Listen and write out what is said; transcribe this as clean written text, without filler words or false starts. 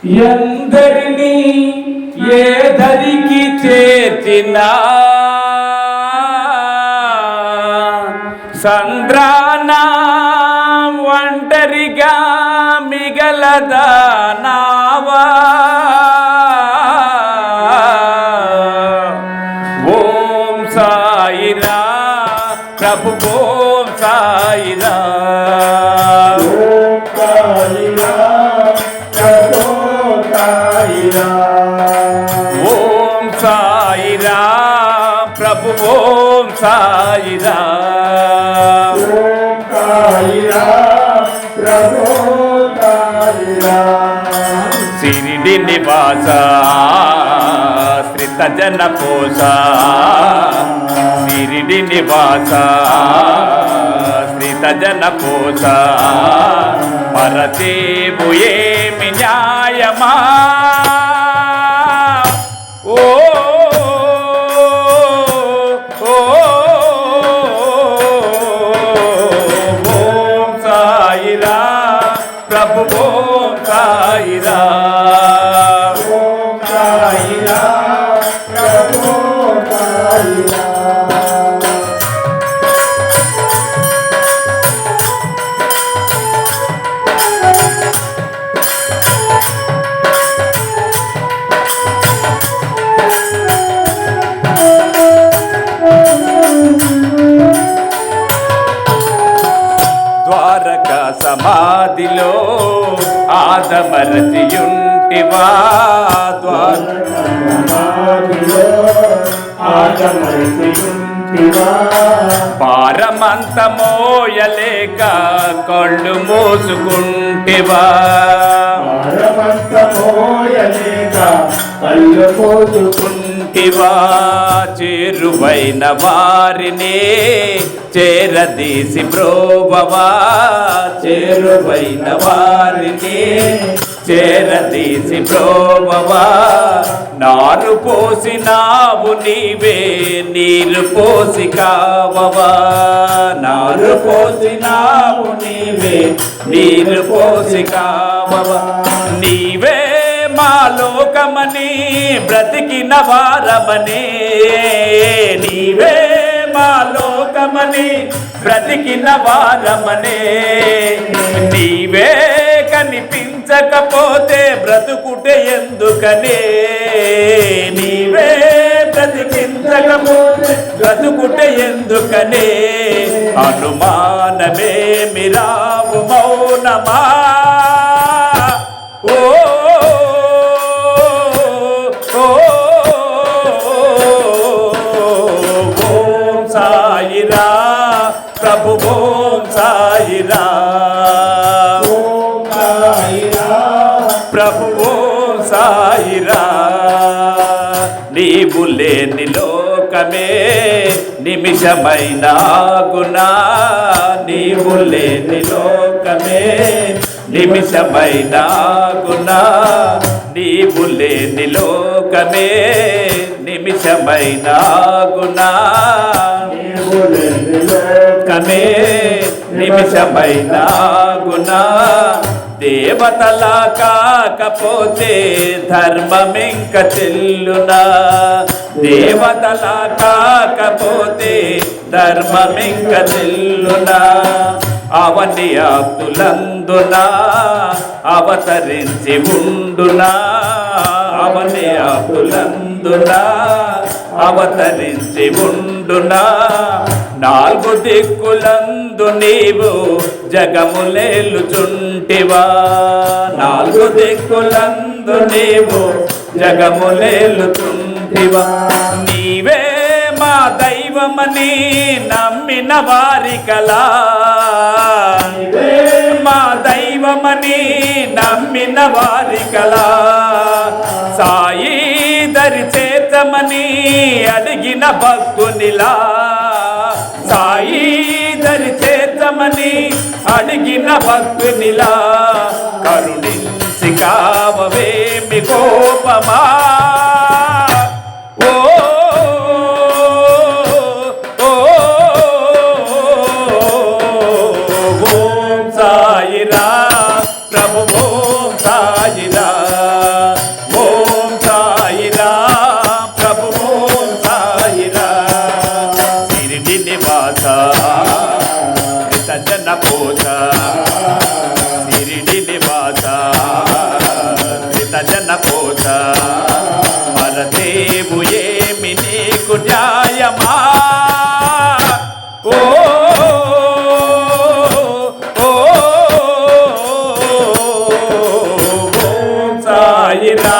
ఎందరిని ఏ దరికి చేర్చినా సంద్రాన ఒంటరిగా మిగలదా నావా ఓం సాయిరా ప్రభు ఓం సాయిరా ఓం సాయిరా ప్రభు ఓం సాయిరా సిరిడి నివాస శ్రిత జన పోష సిరిడి నివాస శ్రిత జన పోష పరదేవు ఏమి న్యాయమా ఓ ఓం సాయిరా ప్రభు ఓం సాయిరా ద్వారక సమాధిలో ఆదమరచియుంటివా భారమంత మోయలేక కళ్ళు మూసుకుంటివా కుంటివా చేరువైన వారిని చేరదీసి బ్రోవవా చేరువైన వారిని చేరదీసి బ్రోవవా నారు పోసినావు నీవే నీరు పోసి కావవా నారు పోసినావు నీవే నీరు పోసి కావవా నీవే మా లోకమని బ్రతికిన వారమని నీవే మా లోకమని బ్రతికిన వారమనే నీవే కనిపించకపోతే బ్రతుకుటే ఎందుకనే నీవే బ్రతికించకపోతే బ్రతుకుటే ఎందుకనే అనుమానమేమి రావు మౌనమా ఓ ఓం సాయిరా ప్రభు ఓం సాయిరా ప్రభు ఓం సాయిరా నీవు లేని లోకమే నిమిషమైన గుణా నీవు లేని లోకమే నిమిషమైన గుణా నీవు లేని లోకమే నిమిషమైన గుణా లోకమే నిమిషమైన గుణా దేవతలా కాకపోతే ధర్మమింక చెల్లునా దేవతలా కాకపోతే ధర్మమింక చెల్లునా అవని ఆప్తులందునా అవతరించి ఉండునా అవని ఆప్తులందునా అవతరించి ఉండునా నాలుగు దిక్కులందు నీవు జగములేలుచుంటివా నాలుగు దిక్కులందు నీవు జగములేలుచుంటివా నీవే మా దైవమని నమ్మిన వారికలా మా దైవమని నమ్మిన వారికలా సాయి దరి చేతమని అడిగిన భక్తునిలా సాయి దరి చేతమని అడిగిన భక్తునిలా కరుణించి కావవేమి కోపమా ఓ ఓం సాయిరా ప్రభు ఓం సాయిరా నీకు న్యాయమా ఓ ఓ ఓం సాయిరామ్